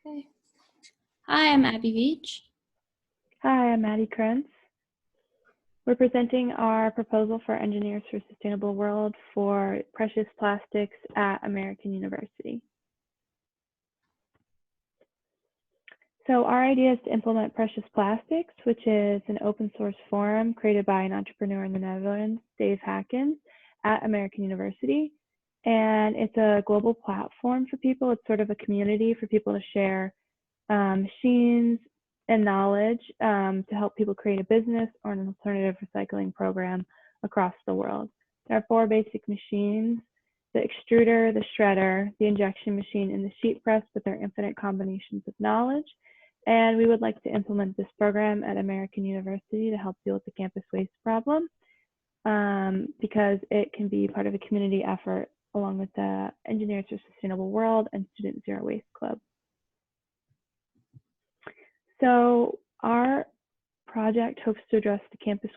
Okay. Hi, I'm Abby Veach. Hi, I'm Maddie Krentz. We're presenting our proposal for Engineers for a Sustainable World for precious plastics at American University. So our idea is to implement Precious Plastics, which is an open source forum created by an entrepreneur in the Netherlands, Dave Hackens, at American University. And it's a global platform for people. It's sort of a community for people to share machines and knowledge to help people create a business or an alternative recycling program across the world. There are 4 basic machines: the extruder, the shredder, the injection machine, and the sheet press with their infinite combinations of knowledge. And we would like to implement this program at American University to help deal with the campus waste problem because it can be part of a community effort along with the Engineers for a Sustainable World and Student Zero Waste Club. So our project hopes to address the campus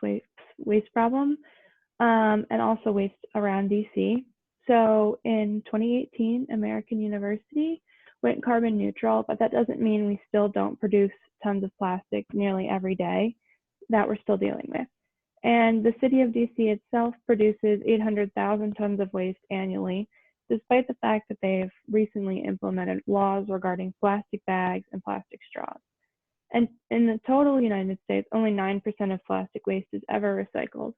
waste problem and also waste around DC. So in 2018, American University went carbon neutral, but that doesn't mean we still don't produce tons of plastic nearly every day that we're still dealing with. And the city of DC itself produces 800,000 tons of waste annually, despite the fact that they've recently implemented laws regarding plastic bags and plastic straws. And in the total United States, only 9% of plastic waste is ever recycled.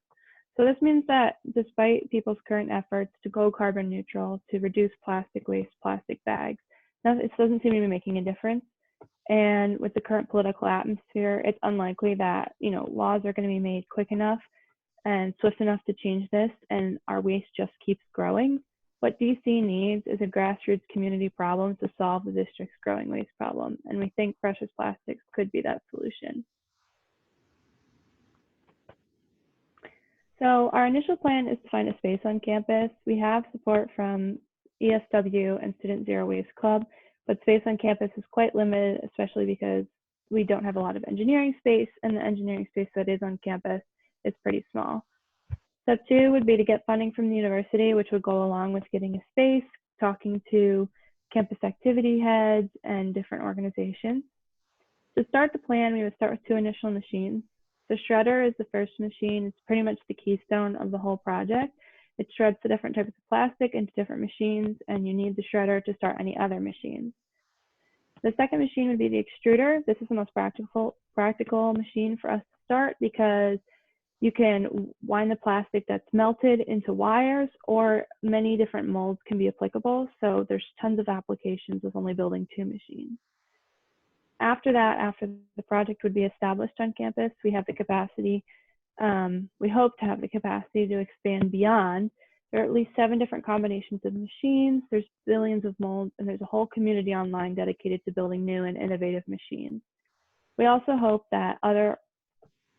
So this means that despite people's current efforts to go carbon neutral, to reduce plastic waste, plastic bags, it doesn't seem to be making a difference. And with the current political atmosphere, it's unlikely that laws are going to be made quick enough and swift enough to change this, and our waste just keeps growing. What DC needs is a grassroots community problem to solve the district's growing waste problem, and we think precious plastics could be that solution. So our initial plan is to find a space on campus. We have support from ESW and Student Zero Waste Club, but space on campus is quite limited, especially because we don't have a lot of engineering space, and the engineering space that is on campus is pretty small. Step 2 would be to get funding from the university, which would go along with getting a space, talking to campus activity heads and different organizations. To start the plan, we would start with 2 initial machines. The shredder is the first machine. It's pretty much the keystone of the whole project. It shreds the different types of plastic into different machines, and you need the shredder to start any other machines. The second machine would be the extruder. This is the most practical machine for us to start because you can wind the plastic that's melted into wires, or many different molds can be applicable. So there's tons of applications with only building 2 machines. After that, after the project would be established on campus, we have the capacity, we hope to have the capacity to expand beyond. There are at least 7 different combinations of machines, there's billions of molds, and there's a whole community online dedicated to building new and innovative machines. We also hope that other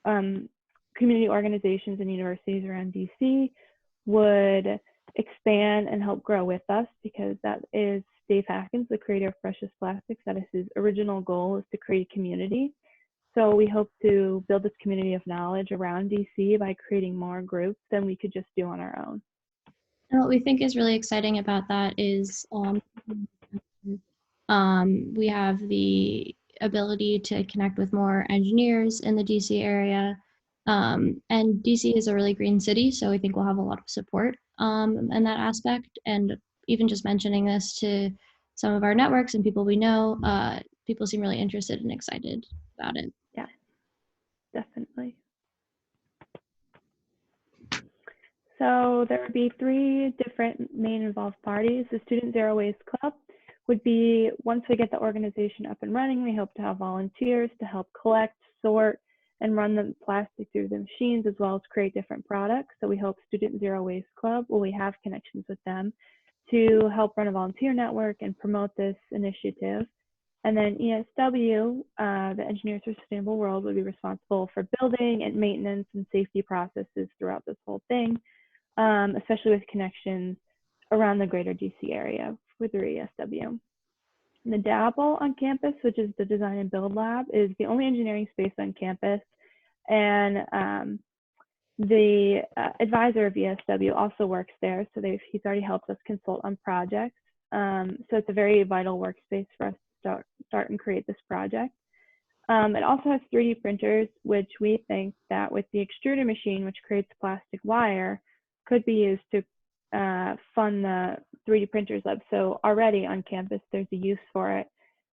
community organizations and universities around DC would expand and help grow with us, because that is Dave Hackens, the creator of Precious Plastics. That is his original goal, is to create a community. So we hope to build this community of knowledge around DC by creating more groups than we could just do on our own. And what we think is really exciting about that is we have the ability to connect with more engineers in the DC area. And DC is a really green city, so we think we'll have a lot of support in that aspect. And even just mentioning this to some of our networks and people we know, people seem really interested and excited about it. Yeah, definitely. So there would be 3 different main involved parties. The Student Zero Waste Club would be, once we get the organization up and running, we hope to have volunteers to help collect, sort, and run the plastic through the machines, as well as create different products. So we hope Student Zero Waste Club, well, we have connections with them, to help run a volunteer network and promote this initiative. And then ESW, the Engineers for a Sustainable World, would be responsible for building and maintenance and safety processes throughout this whole thing, especially with connections around the greater DC area with the ESW. And the DABLE on campus, which is the Design and Build Lab, is the only engineering space on campus. And the advisor of ESW also works there, so he's already helped us consult on projects. So it's a very vital workspace for us start and create this project. It also has 3D printers, which we think that with the extruder machine, which creates plastic wire, could be used to fund the 3D printers lab. So already on campus, there's a use for it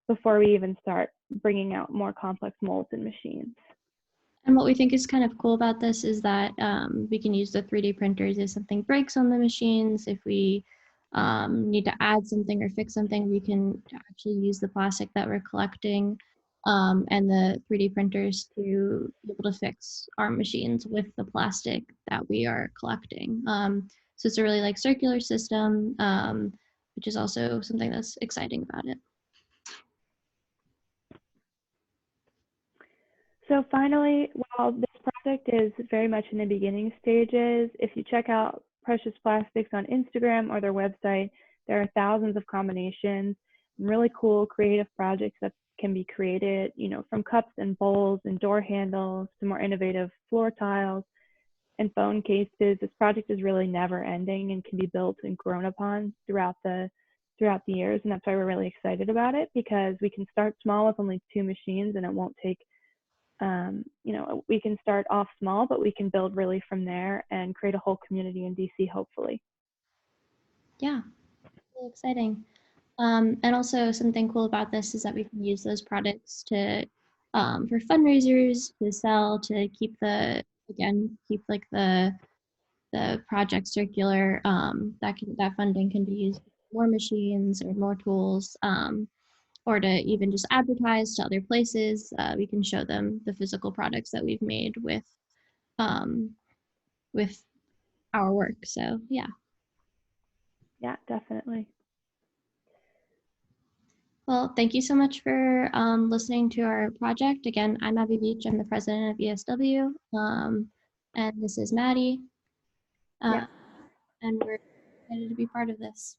before we even start bringing out more complex molds and machines. And what we think is kind of cool about this is that we can use the 3D printers if something breaks on the machines. If we need to add something or fix something, we can actually use the plastic that we're collecting and the 3D printers to be able to fix our machines with the plastic that we are collecting. So it's a really like circular system, which is also something that's exciting about it. So finally, while this project is very much in the beginning stages, if you check out Precious Plastics on Instagram or their website, there are thousands of combinations, really cool creative projects that can be created, you know, from cups and bowls and door handles to more innovative floor tiles and phone cases. This project is really never ending and can be built and grown upon throughout the years. And that's why we're really excited about it, because we can start small with only 2 machines and it won't take you know, we can start off small, but we can build really from there and create a whole community in DC, hopefully. Yeah, really exciting. And also something cool about this is that we can use those products to for fundraisers to sell to keep keep like the project circular. That funding can be used for more machines or more tools, or to even just advertise to other places. We can show them the physical products that we've made um, with our work. So yeah. Yeah, definitely. Well, thank you so much for listening to our project. Again, I'm Abby Beach. I'm the president of ESW. And this is Maddie. Yeah. Uh, and we're excited to be part of this.